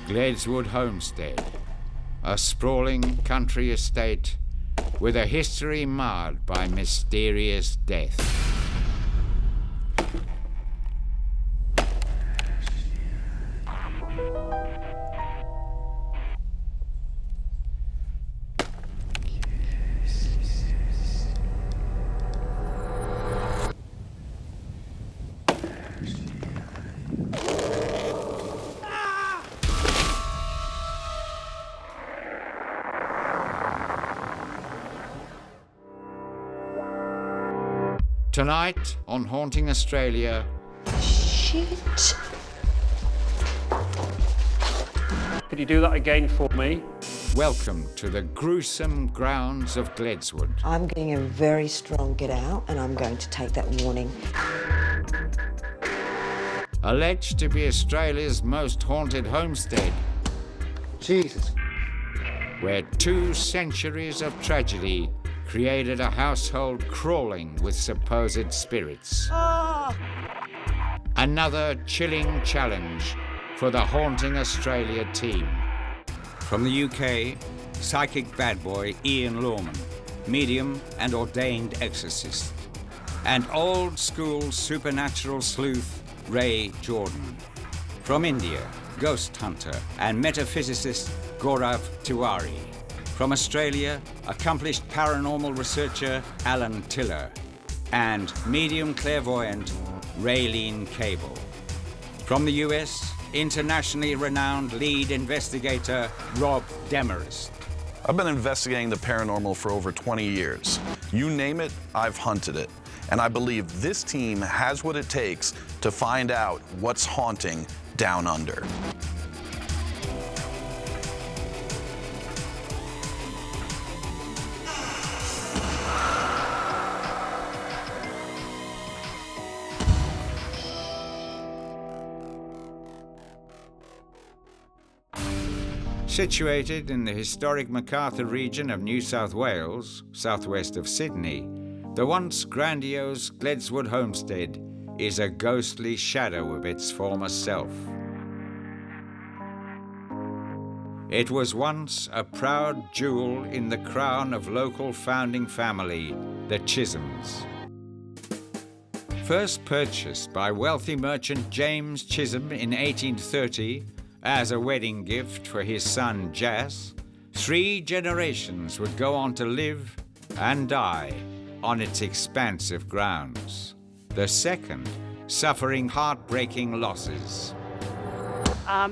Gledswood Homestead, a sprawling country estate with a history marred by mysterious death. Tonight on Haunting Australia. Shit. Could you do that again for me? Welcome to the gruesome grounds of Gledswood. I'm getting a very strong get out, and I'm going to take that warning. Alleged to be Australia's most haunted homestead. Jesus. Where 2 centuries of tragedy created a household crawling with supposed spirits. Another chilling challenge for the Haunting Australia team. From the UK, psychic bad boy Ian Lawman, medium and ordained exorcist, and old-school supernatural sleuth Ray Jordan. From India, ghost hunter and metaphysicist Gaurav Tiwari. From Australia, accomplished paranormal researcher Alan Tiller, and medium clairvoyant Raylene Cable. From the US, internationally renowned lead investigator Rob Demarest. I've been investigating the paranormal for over 20 years. You name it, I've hunted it. And I believe this team has what it takes to find out what's haunting down under. Situated in the historic Macarthur region of New South Wales, southwest of Sydney, the once grandiose Gledswood Homestead is a ghostly shadow of its former self. It was once a proud jewel in the crown of local founding family, the Chisholms. First purchased by wealthy merchant James Chisholm in 1830, as a wedding gift for his son Jas, 3 generations would go on to live and die on its expansive grounds. The second suffering heartbreaking losses.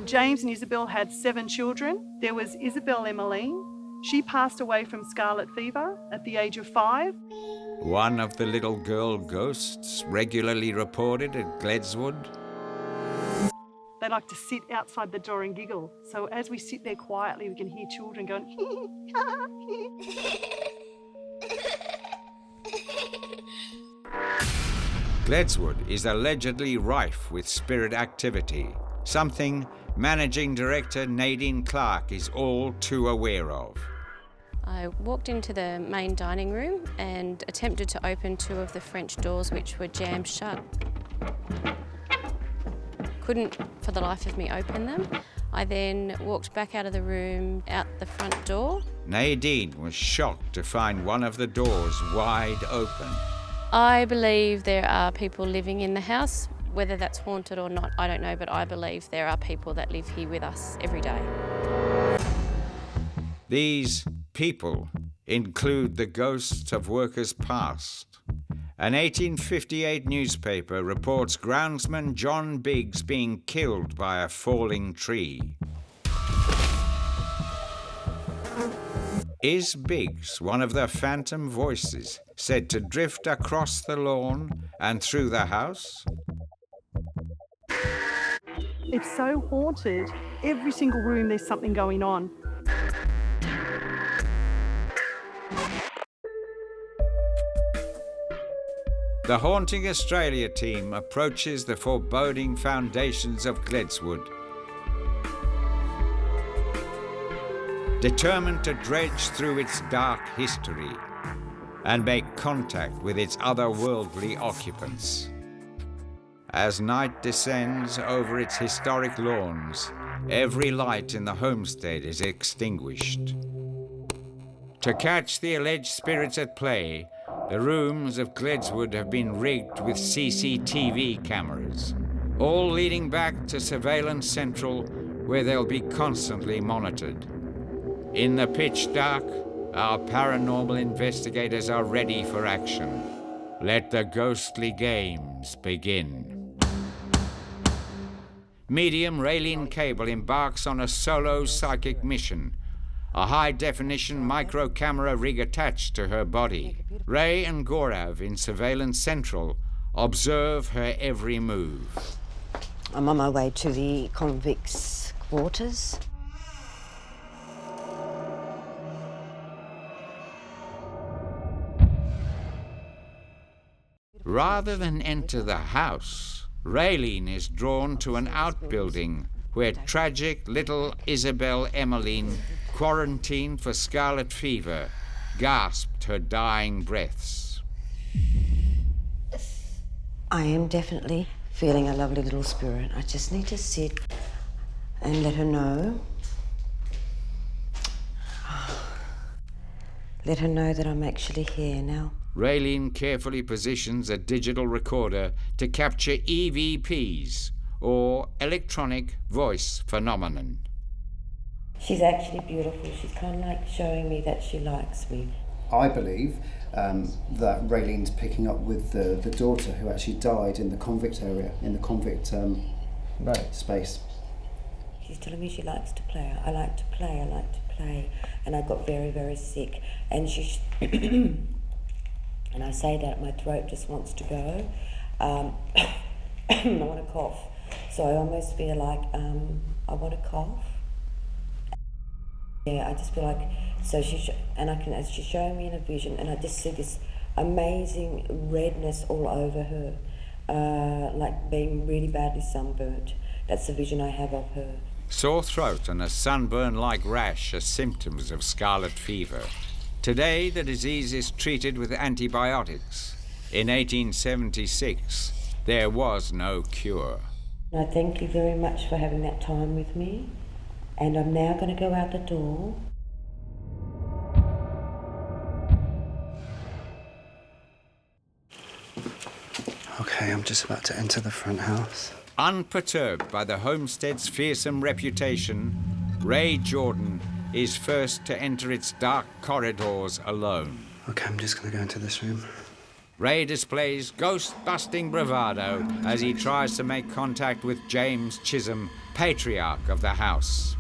James and Isabel had 7 children. There was Isabel Emmeline. She passed away from scarlet fever at the age of 5. One of the little girl ghosts regularly reported at Gledswood. They like to sit outside the door and giggle. So as we sit there quietly, we can hear children going, Gledswood is allegedly rife with spirit activity, something Managing Director Nadine Clark is all too aware of. I walked into the main dining room and attempted to open 2 of the French doors which were jammed shut. Couldn't for the life of me open them. I then walked back out of the room, out the front door. Nadine was shocked to find one of the doors wide open. I believe there are people living in the house. Whether that's haunted or not, I don't know, but I believe there are people that live here with us every day. These people include the ghosts of workers past. An 1858 newspaper reports groundsman John Biggs being killed by a falling tree. Is Biggs one of the phantom voices said to drift across the lawn and through the house? it's so haunted. Every single room there's something going on. The Haunting Australia team approaches the foreboding foundations of Gledswood, determined to dredge through its dark history and make contact with its otherworldly occupants. As night descends over its historic lawns, every light in the homestead is extinguished. To catch the alleged spirits at play, the rooms of Gledswood have been rigged with CCTV cameras, all leading back to Surveillance Central, where they'll be constantly monitored. In the pitch dark, our paranormal investigators are ready for action. Let the ghostly games begin. Medium Raylene Cable embarks on a solo psychic mission, a high-definition micro-camera rig attached to her body. Ray and Gaurav in Surveillance Central observe her every move. I'm on my way to the convicts' quarters. Rather than enter the house, Raylene is drawn to an outbuilding where tragic little Isabel Emmeline, quarantined for scarlet fever, gasped her dying breaths. I am definitely feeling a lovely little spirit. I just need to sit and let her know. Let her know that I'm actually here now. Raylene carefully positions a digital recorder to capture EVPs, or electronic voice phenomenon. She's actually beautiful. She's kind of like showing me that she likes me. I believe that Raylene's picking up with the daughter who actually died in the convict area, in the convict space. She's telling me she likes to play. I like to play, I like to play. And I got very, very sick. And she... and I say that my throat just wants to go. I want to cough. So I almost feel like I want to cough. Yeah, I just feel like, so she's showing me in a vision, and I just see this amazing redness all over her, like being really badly sunburnt. That's the vision I have of her. Sore throat and a sunburn-like rash are symptoms of scarlet fever. Today, the disease is treated with antibiotics. In 1876, there was no cure. I thank you very much for having that time with me. And I'm now going to go out the door. Okay, I'm just about to enter the front house. Unperturbed by the homestead's fearsome reputation, Ray Jordan is first to enter its dark corridors alone. Okay, I'm just going to go into this room. Ray displays ghost-busting bravado as he tries to make contact with James Chisholm, patriarch of the house.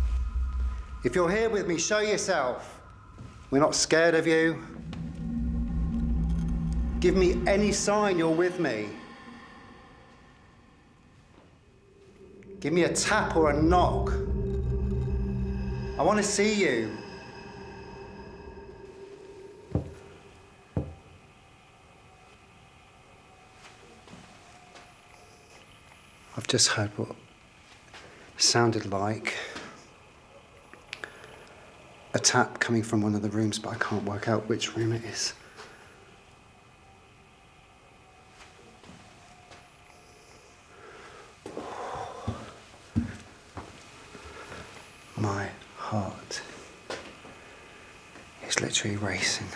If you're here with me, show yourself. We're not scared of you. Give me any sign you're with me. Give me a tap or a knock. I want to see you. I've just heard what sounded like a tap coming from one of the rooms, but I can't work out which room it is. My heart is literally racing,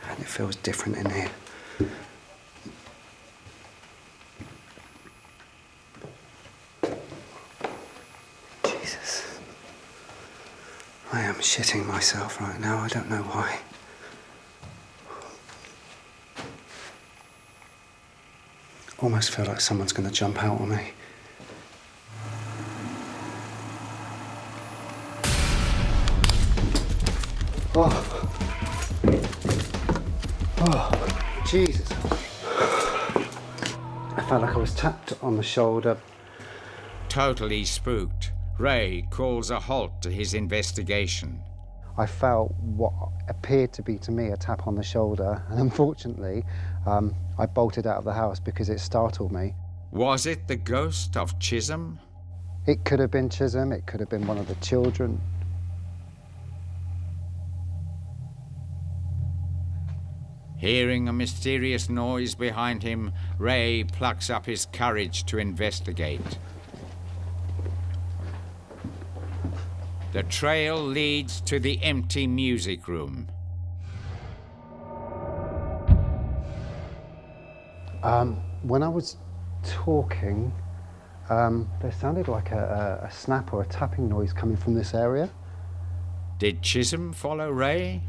and it feels different in here. Jesus. I am shitting myself right now. I don't know why. Almost feel like someone's going to jump out on me. Oh, Jesus. I felt like I was tapped on the shoulder. Totally spooked, Ray calls a halt to his investigation. I felt what appeared to be to me a tap on the shoulder, and unfortunately, I bolted out of the house because it startled me. Was it the ghost of Chisholm? It could have been Chisholm, it could have been one of the children. Hearing a mysterious noise behind him, Ray plucks up his courage to investigate. The trail leads to the empty music room. When I was talking, there sounded like a snap or a tapping noise coming from this area. Did Chisholm follow Ray?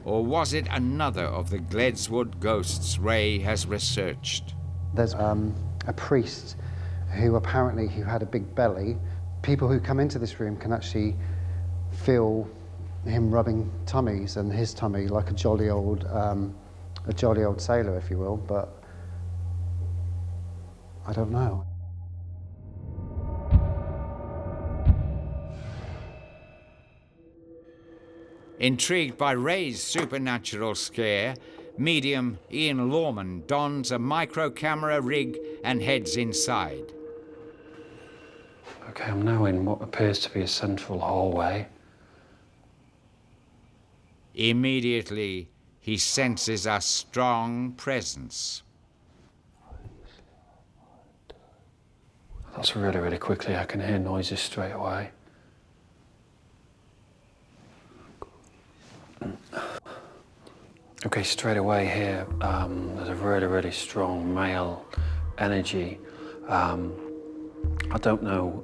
Or was it another of the Gledswood ghosts Ray has researched? There's a priest who apparently had a big belly. People who come into this room can actually feel him rubbing tummies, and his tummy like a jolly old sailor, if you will, but I don't know. Intrigued by Ray's supernatural scare, medium Ian Lawman dons a micro-camera rig and heads inside. Okay, I'm now in what appears to be a central hallway. Immediately, he senses a strong presence. That's really, really quickly. I can hear noises straight away. Okay, straight away here, there's a really, really strong male energy. I don't know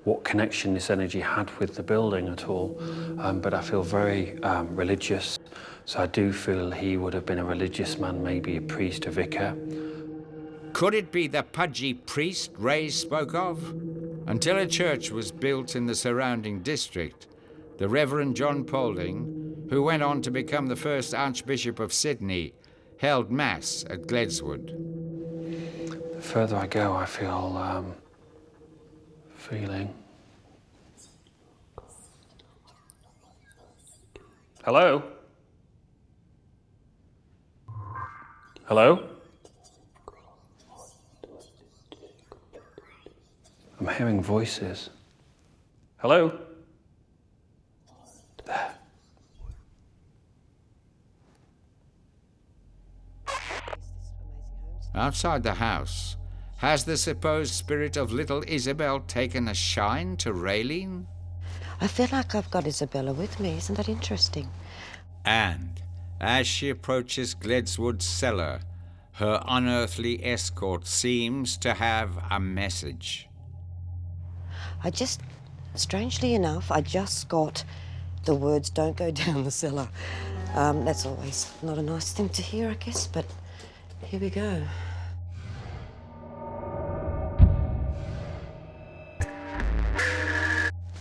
what connection this energy had with the building at all, but I feel very religious. So I do feel he would have been a religious man, maybe a priest, a vicar. Could it be the pudgy priest Ray spoke of? Until a church was built in the surrounding district, the Reverend John Paulding, who went on to become the first Archbishop of Sydney, held Mass at Gledswood. The further I go, I feel feeling. Hello? Hello? I'm hearing voices. Hello? There. Outside the house, has the supposed spirit of little Isabel taken a shine to Raylene? I feel like I've got Isabella with me. Isn't that interesting? And as she approaches Gledswood's cellar, her unearthly escort seems to have a message. Strangely enough, I just got the words, "Don't go down the cellar." That's always not a nice thing to hear, I guess, but here we go.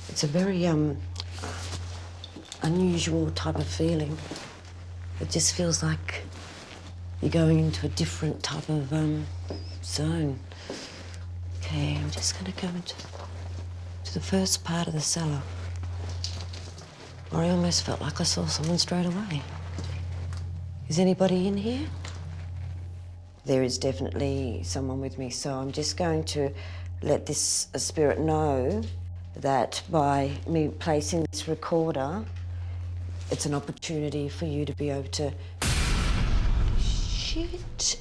It's a very unusual type of feeling. It just feels like you're going into a different type of zone. Okay, I'm just going to go into the first part of the cellar, where I almost felt like I saw someone straight away. Is anybody in here? There is definitely someone with me, so I'm just going to let this spirit know that by me placing this recorder, it's an opportunity for you to be able to... Shit.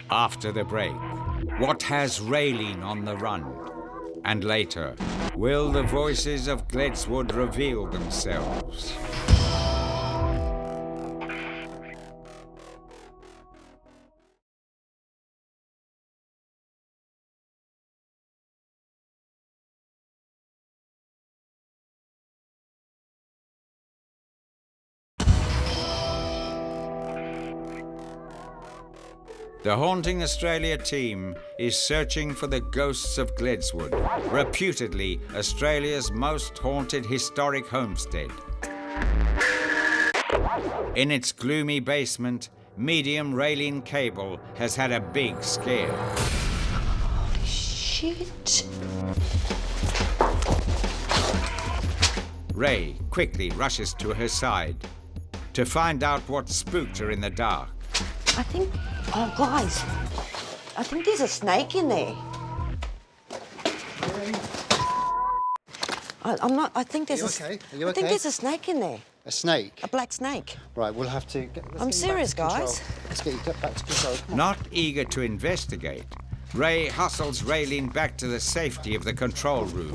After the break, what has Raylene on the run? And later, will the voices of Gledswood reveal themselves? The Haunting Australia team is searching for the ghosts of Gledswood, reputedly Australia's most haunted historic homestead. In its gloomy basement, medium Raylene Cable has had a big scare. Holy shit. Ray quickly rushes to her side to find out what spooked her in the dark. Oh, guys, I think there's a snake in there. I think there's Are you okay? Are you I think okay? there's a snake in there. A snake? A black snake. Right, we'll have to... I'm serious, guys. Let's get you back to control. Not eager to investigate, Ray hustles Raylene back to the safety of the control room.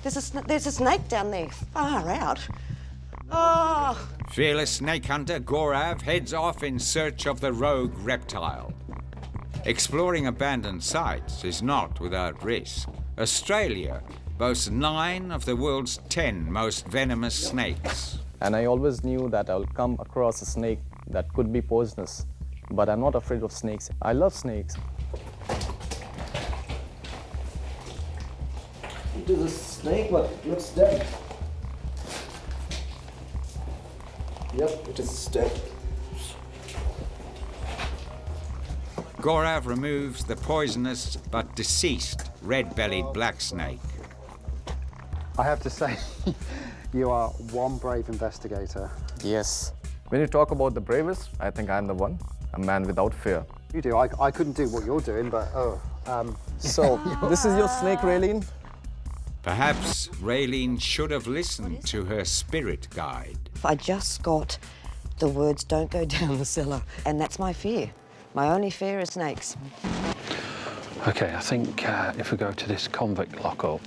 There's a snake down there. Far out. Oh! Fearless snake hunter Gaurav heads off in search of the rogue reptile. Exploring abandoned sites is not without risk. Australia boasts 9 of the world's 10 most venomous snakes. And I always knew that I'll come across a snake that could be poisonous. But I'm not afraid of snakes. I love snakes. It is a snake, but it looks dead. Yep, it is dead. Gaurav removes the poisonous but deceased red-bellied black snake. I have to say, you are one brave investigator. Yes. When you talk about the bravest, I think I'm the one. A man without fear. You do. I couldn't do what you're doing, but So, this is your snake, Raylene? Perhaps Raylene should have listened to her spirit guide. If I just got the words, don't go down the cellar. And that's my fear. My only fear is snakes. Okay, I think if we go to this convict lockup.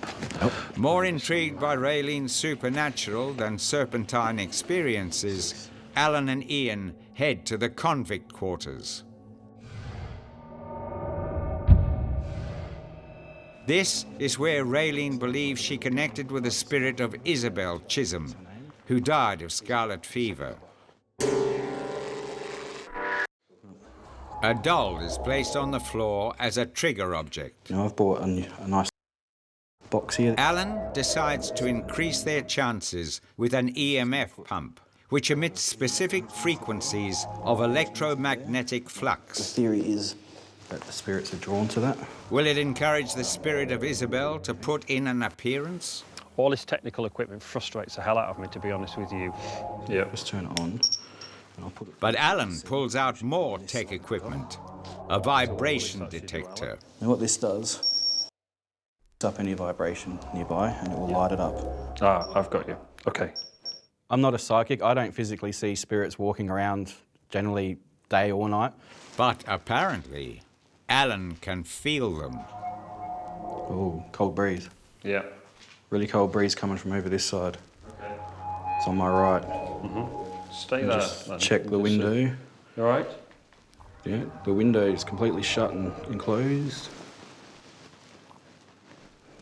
More intrigued by Raylene's supernatural than serpentine experiences, Alan and Ian head to the convict quarters. This is where Raylene believes she connected with the spirit of Isabel Chisholm, who died of scarlet fever. A doll is placed on the floor as a trigger object. You know, I've bought a nice box here. Alan decides to increase their chances with an EMF pump, which emits specific frequencies of electromagnetic The flux. theory is that the spirits are drawn to that. Will it encourage the spirit of Isabel to put in an appearance? All this technical equipment frustrates the hell out of me, to be honest with you. Yeah. Just turn it on, and I'll put it... But Alan pulls out more tech equipment, a vibration detector. Now what this does, it's up any vibration nearby, and it will light it up. Ah, I've got you. Okay. I'm not a psychic. I don't physically see spirits walking around generally day or night. But apparently, Alan can feel them. Oh, cold breeze. Yeah. Really cold breeze coming from over this side. Okay. It's on my right. Stay And there. just then. check the window. You all right? Yeah, the window is completely shut and enclosed.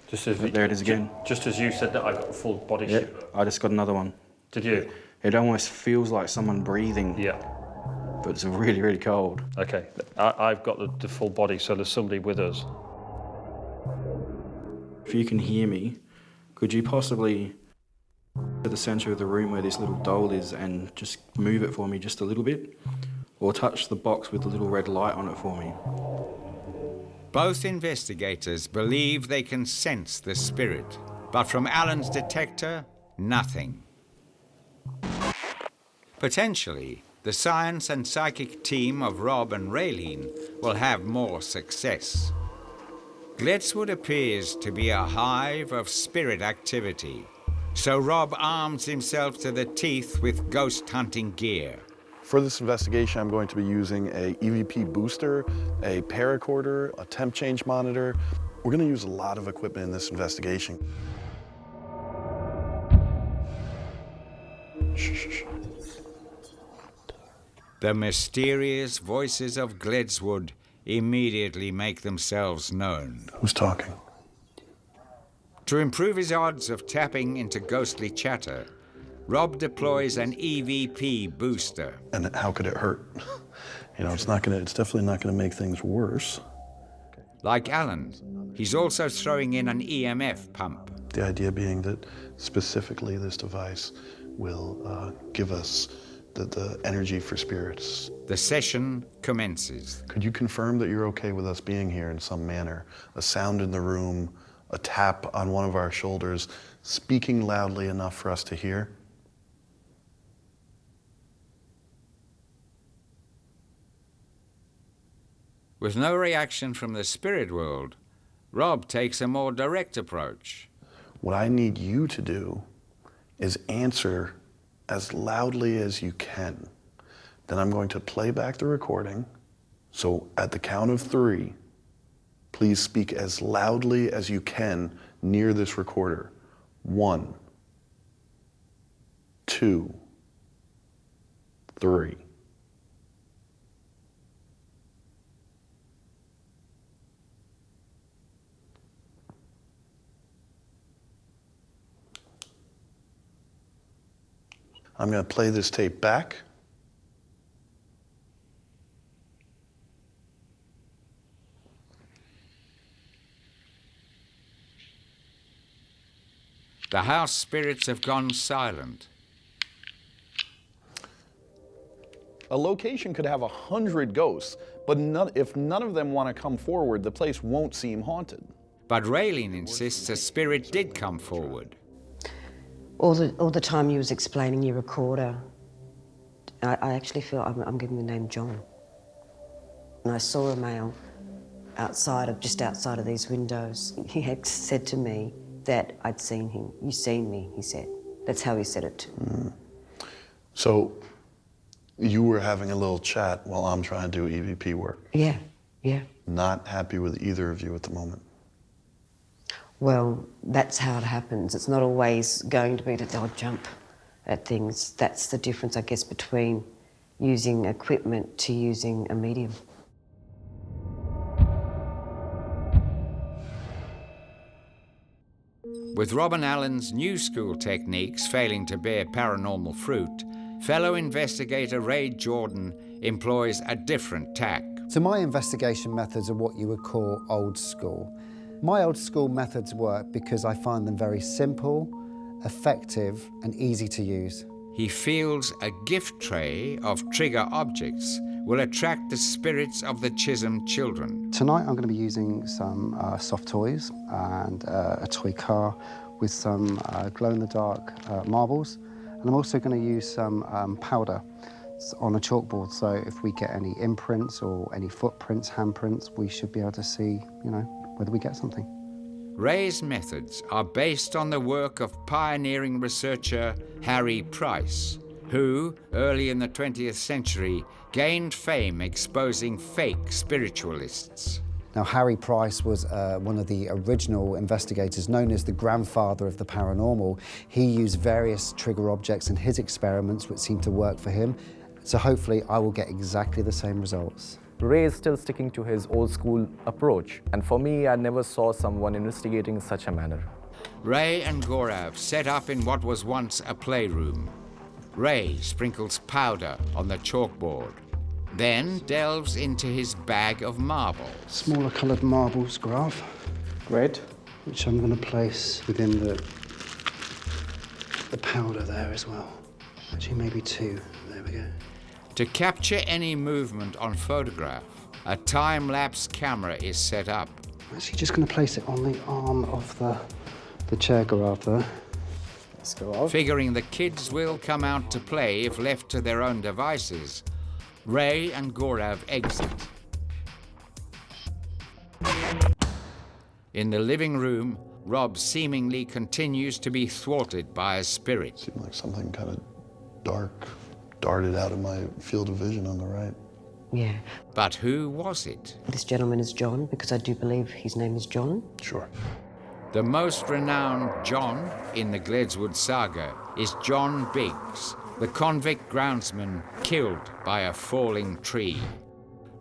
Just as There it is again. Just as you said that, I got a full body Yeah, shiver. I just got another one. Did you? It almost feels like someone breathing, Yeah. but it's really, really cold. Okay. I've got the full body, so there's somebody with us. If you can hear me, could you possibly to the centre of the room where this little doll is and just move it for me just a little bit? Or touch the box with the little red light on it for me? Both investigators believe they can sense the spirit, but from Alan's detector, nothing. Potentially, the science and psychic team of Rob and Raylene will have more success. Gledswood appears to be a hive of spirit activity, so Rob arms himself to the teeth with ghost hunting gear. For this investigation, I'm going to be using a EVP booster, a paracorder, a temp change monitor. We're going to use a lot of equipment in this investigation. Shh. The mysterious voices of Gledswood immediately make themselves known. Who's talking? To improve his odds of tapping into ghostly chatter, Rob deploys an EVP booster. And how could it hurt? You know, it's definitely not gonna make things worse. Like Alan, he's also throwing in an EMF pump. The idea being that specifically this device will give us the energy for spirits. The session commences. Could you confirm that you're okay with us being here in some manner? A sound in the room, a tap on one of our shoulders, speaking loudly enough for us to hear? With no reaction from the spirit world, Rob takes a more direct approach. What I need you to do is answer as loudly as you can. Then I'm going to play back the recording. So at the count of 3, please speak as loudly as you can near this recorder. 1, 2, 3. I'm going to play this tape back. The house spirits have gone silent. A location could have 100 ghosts, but if none of them want to come forward, the place won't seem haunted. But Raylene insists a spirit did come forward. All the time you was explaining your recorder, I actually feel I'm giving the name John. And I saw a male just outside of these windows. He had said to me that I'd seen him. You seen me, he said. That's how he said it to me. So you were having a little chat while I'm trying to do EVP work. Yeah. Not happy with either of you at the moment. Well, that's how it happens. It's not always going to be that they'll jump at things. That's the difference, I guess, between using equipment to using a medium. With Robin Allen's new school techniques failing to bear paranormal fruit, fellow investigator Ray Jordan employs a different tack. So my investigation methods are what you would call old school. My old school methods work because I find them very simple, effective, and easy to use. He feels a gift tray of trigger objects will attract the spirits of the Chisholm children. Tonight I'm going to be using some soft toys and a toy car with some glow-in-the-dark marbles. And I'm also going to use some powder on a chalkboard, so if we get any imprints or any footprints, handprints, we should be able to see, whether we get something. Ray's methods are based on the work of pioneering researcher Harry Price, who, early in the 20th century, gained fame exposing fake spiritualists. Now, Harry Price was one of the original investigators, known as the grandfather of the paranormal. He used various trigger objects in his experiments which seemed to work for him, so hopefully I will get exactly the same results. Ray is still sticking to his old school approach, and for me, I never saw someone investigating in such a manner. Ray and Gaurav set up in what was once a playroom. Ray sprinkles powder on the chalkboard, then delves into his bag of marble. Smaller coloured marbles, Graf. Great. Which I'm going to place within the powder there as well. Actually, maybe 2. There we go. To capture any movement on photograph, a time-lapse camera is set up. I'm actually just going to place it on the arm of the chair, Gaurav, there. Let's go out. Figuring the kids will come out to play if left to their own devices, Ray and Gaurav exit. In the living room, Rob seemingly continues to be thwarted by a spirit. Seemed like something kind of dark darted out of my field of vision on the right. Yeah. But who was it? This gentleman is John, because I do believe his name is John. Sure. The most renowned John in the Gledswood saga is John Biggs, the convict groundsman killed by a falling tree.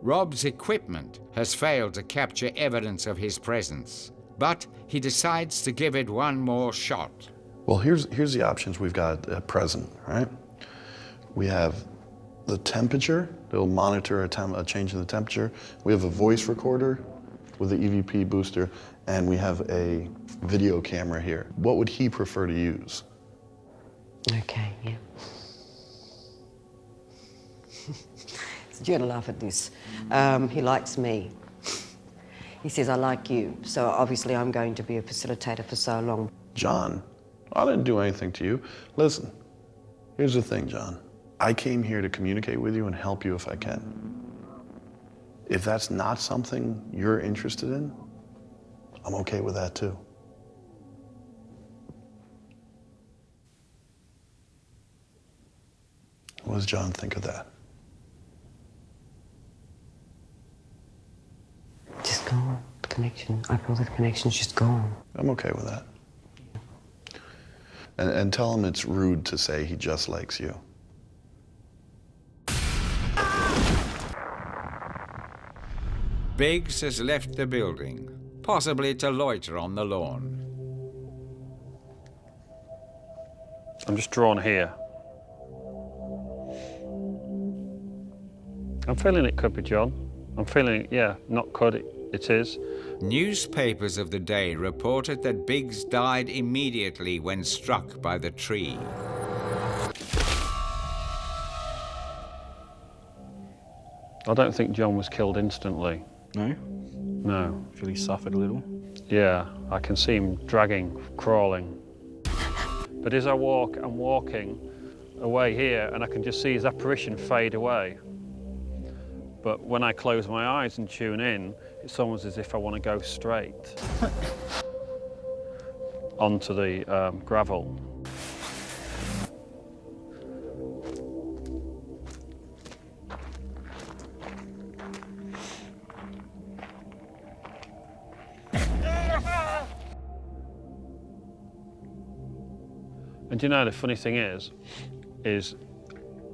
Rob's equipment has failed to capture evidence of his presence, but he decides to give it one more shot. Well, here's the options we've got at present, right? We have the temperature. It'll monitor a change in the temperature. We have a voice recorder with the EVP booster, and we have a video camera here. What would he prefer to use? Okay, yeah. You're gonna laugh at this. He likes me. He says, I like you, so obviously I'm going to be a facilitator for so long. John, I didn't do anything to you. Listen, here's the thing, John. I came here to communicate with you and help you if I can. If that's not something you're interested in, I'm okay with that too. What does John think of that? Just gone. The connection. I feel the connection's just gone. I'm okay with that. And tell him it's rude to say he just likes you. Biggs has left the building, possibly to loiter on the lawn. I'm just drawn here. I'm feeling it could be John. I'm feeling, yeah, not could, it is. Newspapers of the day reported that Biggs died immediately when struck by the tree. I don't think John was killed instantly. No? No. I feel he suffered a little. Yeah, I can see him dragging, crawling. But as I walk, I'm walking away here and I can just see his apparition fade away. But when I close my eyes and tune in, it's almost as if I want to go straight onto the gravel. And you know, the funny thing is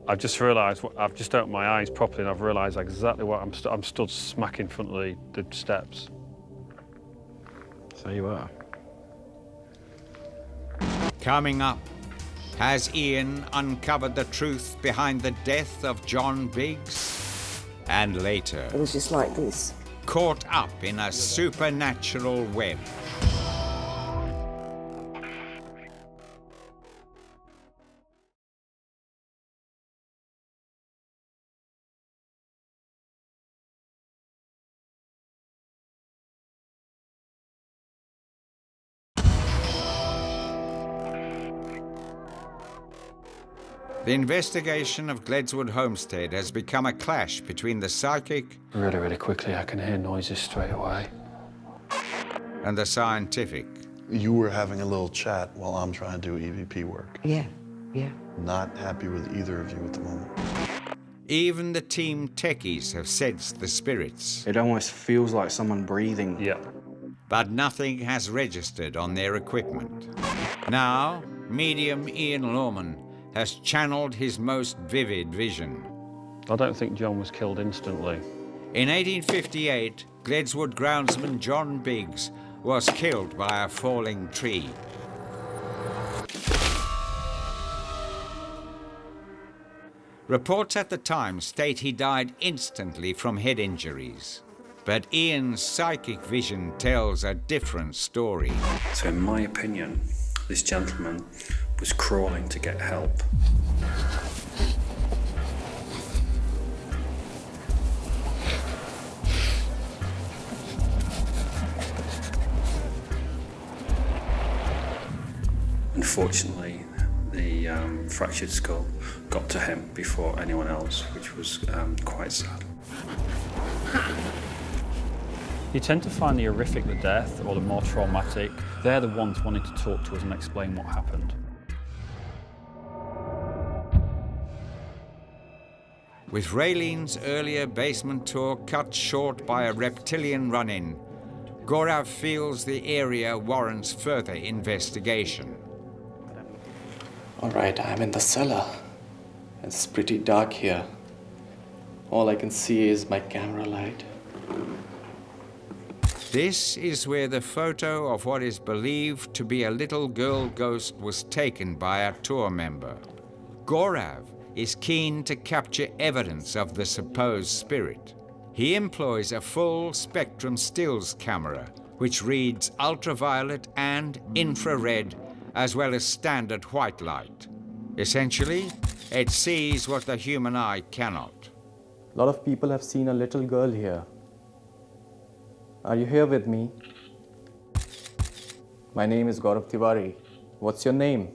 I've just realised, I've just opened my eyes properly and I've realised exactly what I'm stood smack in front of the steps. So you are. Coming up, has Ian uncovered the truth behind the death of John Biggs? And later, It was just like this. caught up in a supernatural web. The investigation of Gledswood Homestead has become a clash between the psychic Really, really quickly, I can hear noises straight away. and the scientific. You were having a little chat while I'm trying to do EVP work. Yeah, yeah. Not happy with either of you at the moment. Even the team techies have sensed the spirits, It almost feels like someone breathing. Yeah. but nothing has registered on their equipment. Now, medium Ian Lorman has channeled his most vivid vision. I don't think John was killed instantly. In 1858, Gledswood groundsman John Biggs was killed by a falling tree. Reports at the time state he died instantly from head injuries. But Ian's psychic vision tells a different story. So in my opinion, this gentleman was crawling to get help. Unfortunately, the fractured skull got to him before anyone else, which was quite sad. You tend to find the horrific, the death, or the more traumatic, they're the ones wanting to talk to us and explain what happened. With Raylene's earlier basement tour cut short by a reptilian run-in, Gaurav feels the area warrants further investigation. All right, I'm in the cellar. It's pretty dark here. All I can see is my camera light. This is where the photo of what is believed to be a little girl ghost was taken by a tour member. Gaurav is keen to capture evidence of the supposed spirit. He employs a full-spectrum stills camera, which reads ultraviolet and infrared, as well as standard white light. Essentially, it sees what the human eye cannot. A lot of people have seen a little girl here. Are you here with me? My name is Gaurav Tiwari. What's your name?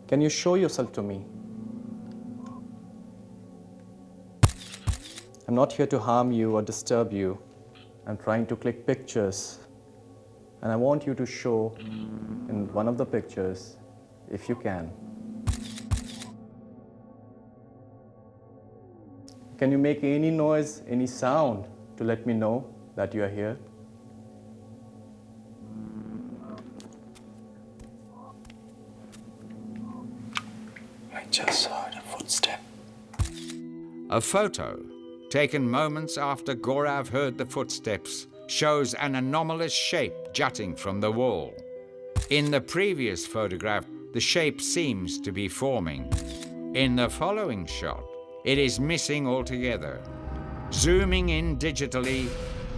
Can you show yourself to me? I'm not here to harm you or disturb you. I'm trying to click pictures. And I want you to show in one of the pictures, if you can. Can you make any noise, any sound to let me know that you are here? I just heard a footstep. A photo, taken moments after Gaurav heard the footsteps, shows an anomalous shape jutting from the wall. In the previous photograph, the shape seems to be forming. In the following shot, it is missing altogether. Zooming in digitally,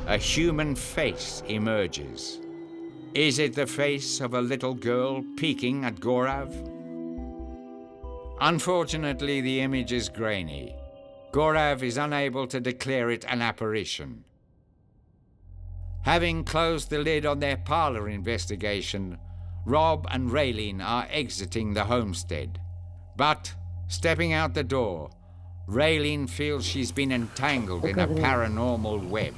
a human face emerges. Is it the face of a little girl peeking at Gaurav? Unfortunately, the image is grainy. Gaurav is unable to declare it an apparition. Having closed the lid on their parlour investigation, Rob and Raylene are exiting the homestead. But, stepping out the door, Raylene feels she's been entangled in a paranormal web.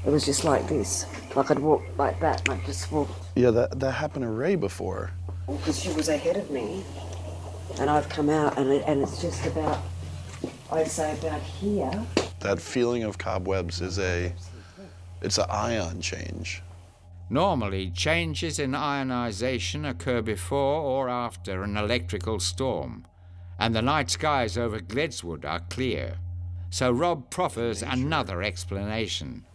It was just like this. Like I'd walk like that, and I'd just walk. Yeah, that happened to Ray before. Because she was ahead of me, and I've come out, and it's just about, I'd say about here. That feeling of cobwebs is it's an ion change. Normally, changes in ionization occur before or after an electrical storm, and the night skies over Gledswood are clear. So Rob proffers another explanation.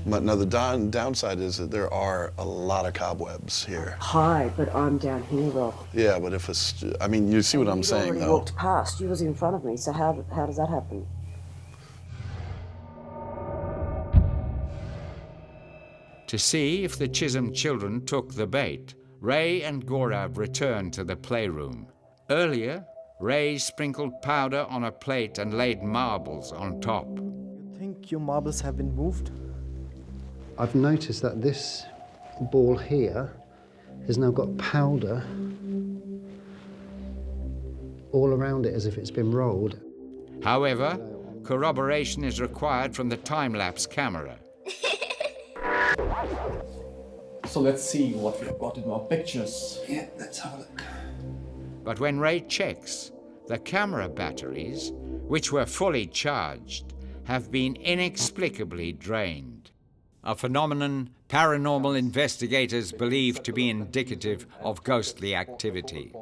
But no, the downside is that there are a lot of cobwebs here. Hi, but I'm down here, Rob. Yeah, but I mean, you see what I'm saying, You though. walked past. You was in front of me. So how does that happen? To see if the Chisholm children took the bait, Ray and Gaurav returned to the playroom. Earlier, Ray sprinkled powder on a plate and laid marbles on top. You think your marbles have been moved? I've noticed that this ball here has now got powder all around it as if it's been rolled. However, corroboration is required from the time-lapse camera. So let's see what we've got in our pictures. Yeah, let's have a look. But when Ray checks, the camera batteries, which were fully charged, have been inexplicably drained. A phenomenon paranormal investigators believe to be indicative of ghostly activity.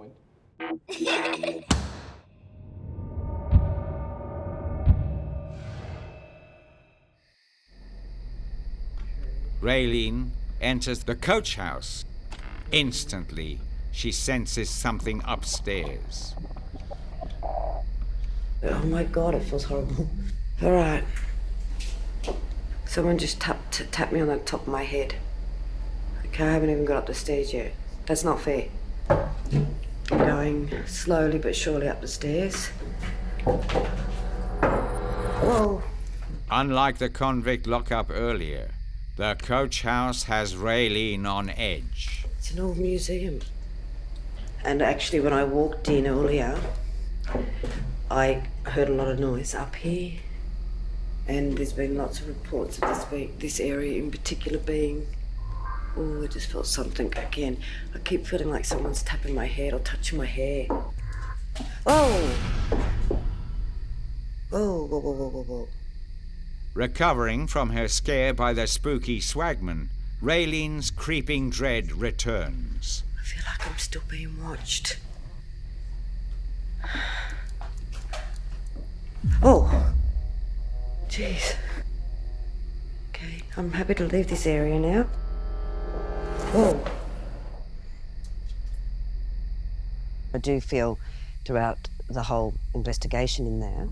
Raylene enters the coach house. Instantly, she senses something upstairs. Oh my God, it feels horrible. All right. Someone just tapped me on the top of my head. Okay, I haven't even got up the stairs yet. That's not fair. I'm going slowly but surely up the stairs. Whoa. Unlike the convict lockup earlier, the coach house has Raylene on edge. It's an old museum. And actually, when I walked in earlier, I heard a lot of noise up here. And there's been lots of reports of this area in particular being... Oh, I just felt something again. I keep feeling like someone's tapping my head or touching my hair. Oh! Whoa, whoa, whoa, whoa, whoa, whoa. Recovering from her scare by the spooky swagman, Raylene's creeping dread returns. I feel like I'm still being watched. Oh! Jeez. Okay, I'm happy to leave this area now. Whoa. I do feel throughout the whole investigation in there,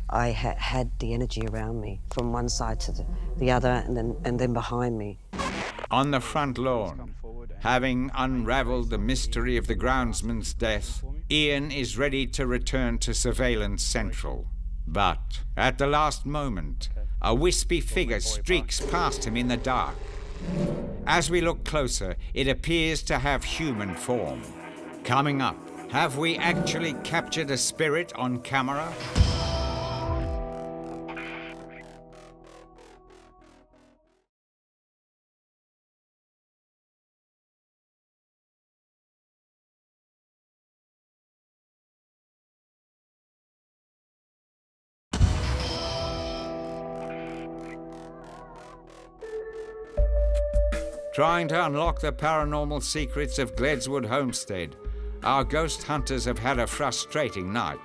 I had the energy around me from one side to the other and then behind me. On the front lawn, having unravelled the mystery of the groundsman's death, Ian is ready to return to Surveillance Central. But at the last moment, a wispy figure streaks past him in the dark. As we look closer, it appears to have human form. Coming up, have we actually captured a spirit on camera? Trying to unlock the paranormal secrets of Gledswood Homestead, our ghost hunters have had a frustrating night.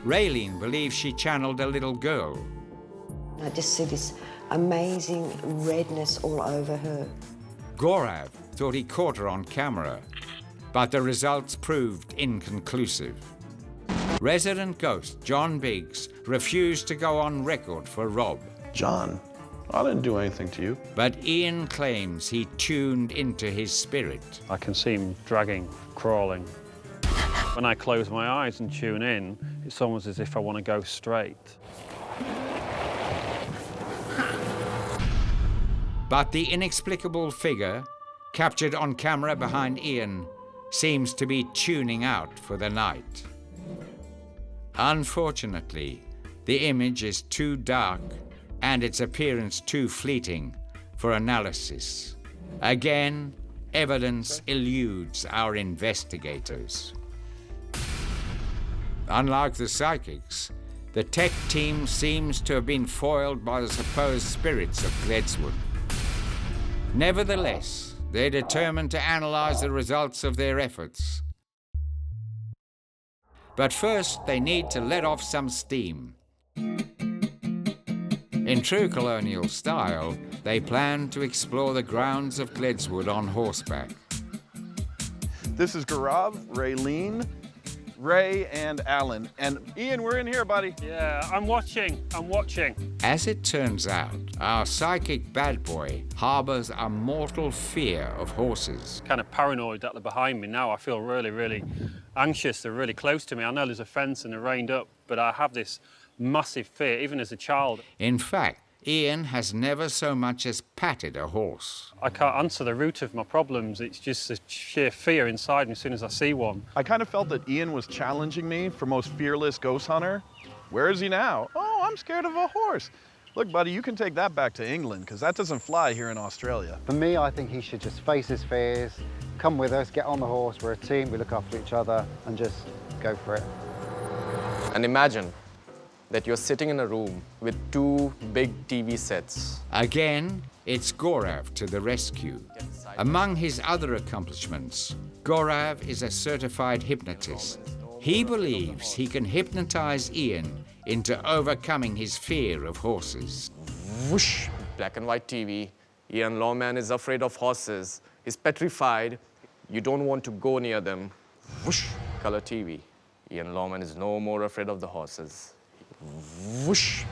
Raylene believes she channeled a little girl. I just see this amazing redness all over her. Gaurav thought he caught her on camera, but the results proved inconclusive. Resident ghost John Biggs refused to go on record for Rob. John, I didn't do anything to you. But Ian claims he tuned into his spirit. I can see him dragging, crawling. When I close my eyes and tune in, it's almost as if I want to go straight. But the inexplicable figure, captured on camera behind Ian, seems to be tuning out for the night. Unfortunately, the image is too dark and its appearance too fleeting for analysis. Again, evidence eludes our investigators. Unlike the psychics, the tech team seems to have been foiled by the supposed spirits of Gledswood. Nevertheless, they're determined to analyze the results of their efforts. But first, they need to let off some steam. In true colonial style, they plan to explore the grounds of Gledswood on horseback. This is Gaurav, Raylene, Ray, and Alan. And Ian, we're in here, buddy. Yeah, I'm watching. As it turns out, our psychic bad boy harbors a mortal fear of horses. Kind of paranoid that they're behind me now. I feel really, really anxious. They're really close to me. I know there's a fence and they're reined up, but I have this massive fear, even as a child. In fact, Ian has never so much as patted a horse. I can't answer the root of my problems. It's just a sheer fear inside me as soon as I see one. I kind of felt that Ian was challenging me for most fearless ghost hunter. Where is he now? Oh, I'm scared of a horse. Look, buddy, you can take that back to England, because that doesn't fly here in Australia. For me, I think he should just face his fears, come with us, get on the horse, we're a team, we look after each other, and just go for it. And imagine that you're sitting in a room with 2 big TV sets. Again, it's Gaurav to the rescue. Among his other accomplishments, Gaurav is a certified hypnotist. He believes he can hypnotize Ian into overcoming his fear of horses. Whoosh! Black and white TV. Ian Lawman is afraid of horses. He's petrified. You don't want to go near them. Whoosh! Color TV. Ian Lawman is no more afraid of the horses. Whoosh!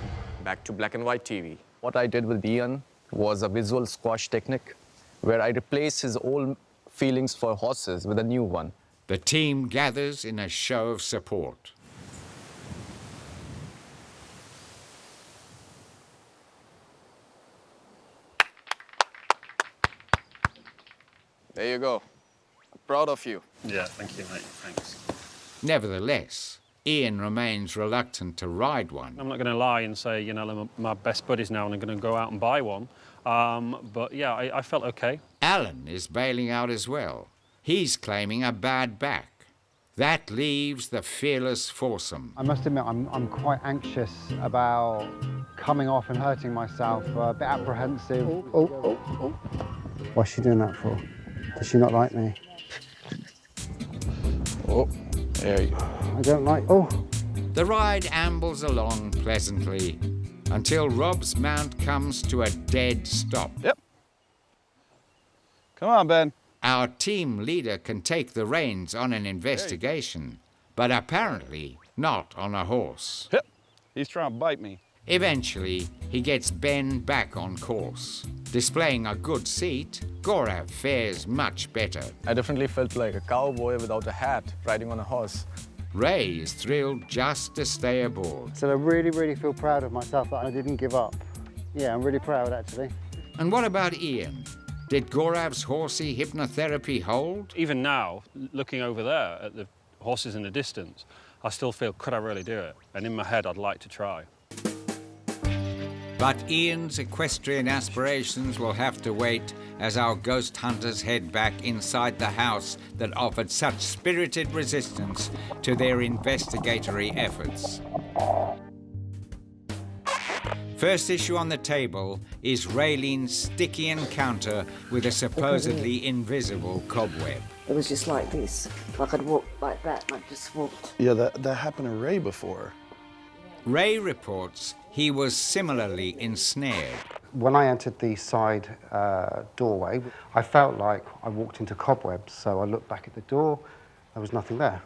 Back to black and white TV. What I did with Ian was a visual squash technique where I replaced his old feelings for horses with a new one. The team gathers in a show of support. There you go. I'm proud of you. Yeah, thank you, mate. Thanks. Nevertheless, Ian remains reluctant to ride one. I'm not going to lie and say, you know, they're my best buddies now and I'm going to go out and buy one. But yeah, I felt okay. Alan is bailing out as well. He's claiming a bad back. That leaves the fearless foursome. I must admit, I'm quite anxious about coming off and hurting myself, a bit apprehensive. Oh. What's she doing that for? Does she not like me? Oh, there you go. I don't like, oh. The ride ambles along pleasantly until Rob's mount comes to a dead stop. Yep. Come on, Ben. Our team leader can take the reins on an investigation, but apparently not on a horse. Yep. He's trying to bite me. Eventually, he gets Ben back on course. Displaying a good seat, Gaurav fares much better. I definitely felt like a cowboy without a hat riding on a horse. Ray is thrilled just to stay aboard. So I really feel proud of myself that I didn't give up. Yeah, I'm really proud, actually. And what about Ian? Did Gaurav's horsey hypnotherapy hold? Even now, looking over there at the horses in the distance, I still feel, could I really do it? And in my head, I'd like to try. But Ian's equestrian aspirations will have to wait as our ghost hunters head back inside the house that offered such spirited resistance to their investigatory efforts. First issue on the table is Raylene's sticky encounter with a supposedly invisible cobweb. It was just like this. Like I'd walk like that, and I just walked. Yeah, that happened to Ray before. Ray reports he was similarly ensnared. When I entered the side doorway, I felt like I walked into cobwebs, so I looked back at the door, there was nothing there.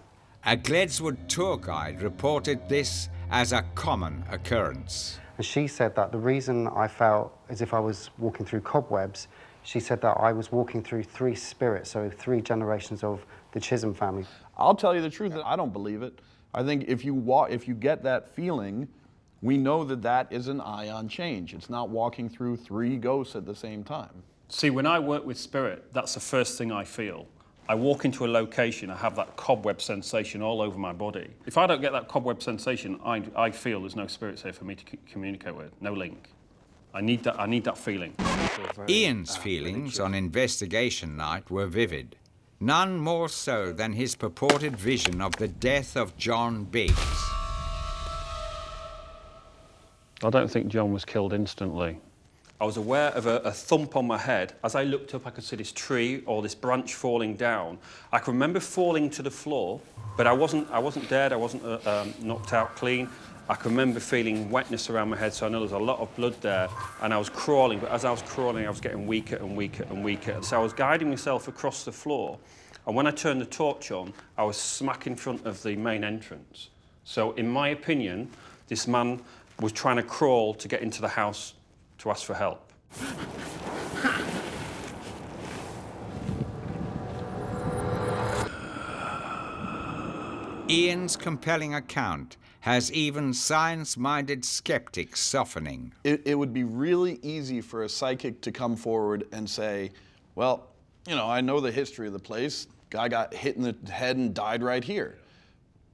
A Gledswood tour guide reported this as a common occurrence. And she said that the reason I felt as if I was walking through cobwebs, she said that I was walking through 3 spirits, so 3 generations of the Chisholm family. I'll tell you the truth, I don't believe it. I think if you get that feeling, we know that is an ion change. It's not walking through 3 ghosts at the same time. See, when I work with spirit, that's the first thing I feel. I walk into a location, I have that cobweb sensation all over my body. If I don't get that cobweb sensation, I feel there's no spirits here for me to communicate with, no link. I need that feeling. Ian's feelings on investigation night were vivid. None more so than his purported vision of the death of John Biggs. I don't think John was killed instantly. I was aware of a thump on my head. As I looked up, I could see this tree or this branch falling down. I can remember falling to the floor, but I wasn't dead, I wasn't knocked out clean. I can remember feeling wetness around my head, so I know there's a lot of blood there, and I was crawling, but as I was crawling, I was getting weaker and weaker and weaker. So I was guiding myself across the floor, and when I turned the torch on, I was smack in front of the main entrance. So in my opinion, this man was trying to crawl to get into the house to ask for help. Ian's compelling account has even science-minded skeptics softening. It would be really easy for a psychic to come forward and say, well, you know, I know the history of the place. Guy got hit in the head and died right here.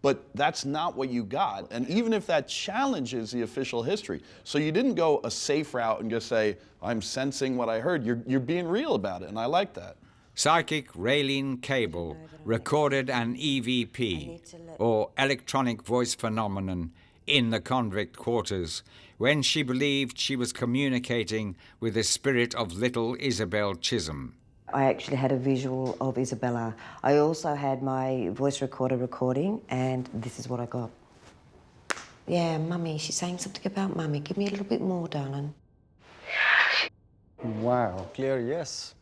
But that's not what you got. And even if that challenges the official history, so you didn't go a safe route and just say, I'm sensing what I heard. You're being real about it, and I like that. Psychic Raylene Cable recorded an EVP, or electronic voice phenomenon, in the convict quarters when she believed she was communicating with the spirit of little Isabel Chisholm. I actually had a visual of Isabella. I also had my voice recorder recording, and this is what I got. Yeah, Mummy, she's saying something about Mummy. Give me a little bit more, darling. Wow. Clear, yes.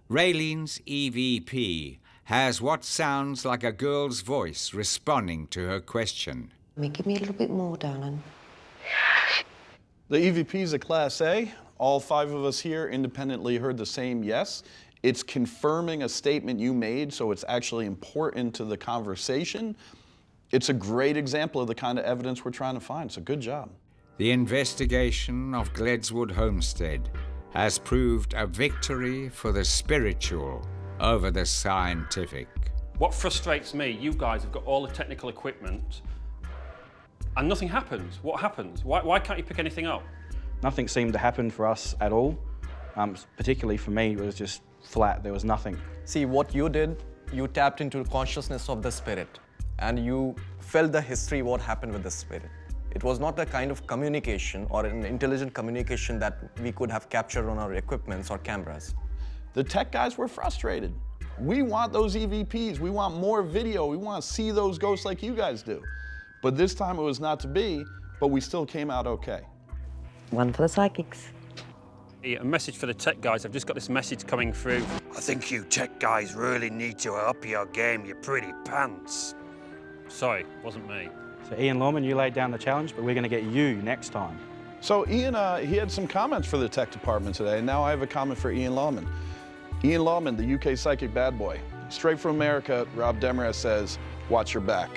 Raylene's EVP has what sounds like a girl's voice responding to her question. Mummy, give me a little bit more, darling. The EVP is a Class A. All 5 of us here independently heard the same yes. It's confirming a statement you made, so it's actually important to the conversation. It's a great example of the kind of evidence we're trying to find, so good job. The investigation of Gledswood Homestead has proved a victory for the spiritual over the scientific. What frustrates me, you guys have got all the technical equipment and nothing happens. What happens? Why can't you pick anything up? Nothing seemed to happen for us at all. Particularly for me, it was just flat. There was nothing. See, what you did, you tapped into the consciousness of the spirit and you felt the history, what happened with the spirit. It was not a kind of communication or an intelligent communication that we could have captured on our equipments or cameras. The tech guys were frustrated. We want those EVPs. We want more video. We want to see those ghosts like you guys do. But this time it was not to be, but we still came out okay. One for the psychics. A message for the tech guys. I've just got this message coming through. I think you tech guys really need to up your game, you pretty pants. Sorry, wasn't me. So Ian Lawman, you laid down the challenge, but we're going to get you next time. So Ian, he had some comments for the tech department today, and now I have a comment for Ian Lawman. Ian Lawman, the UK psychic bad boy. Straight from America, Rob Demarest says, watch your back.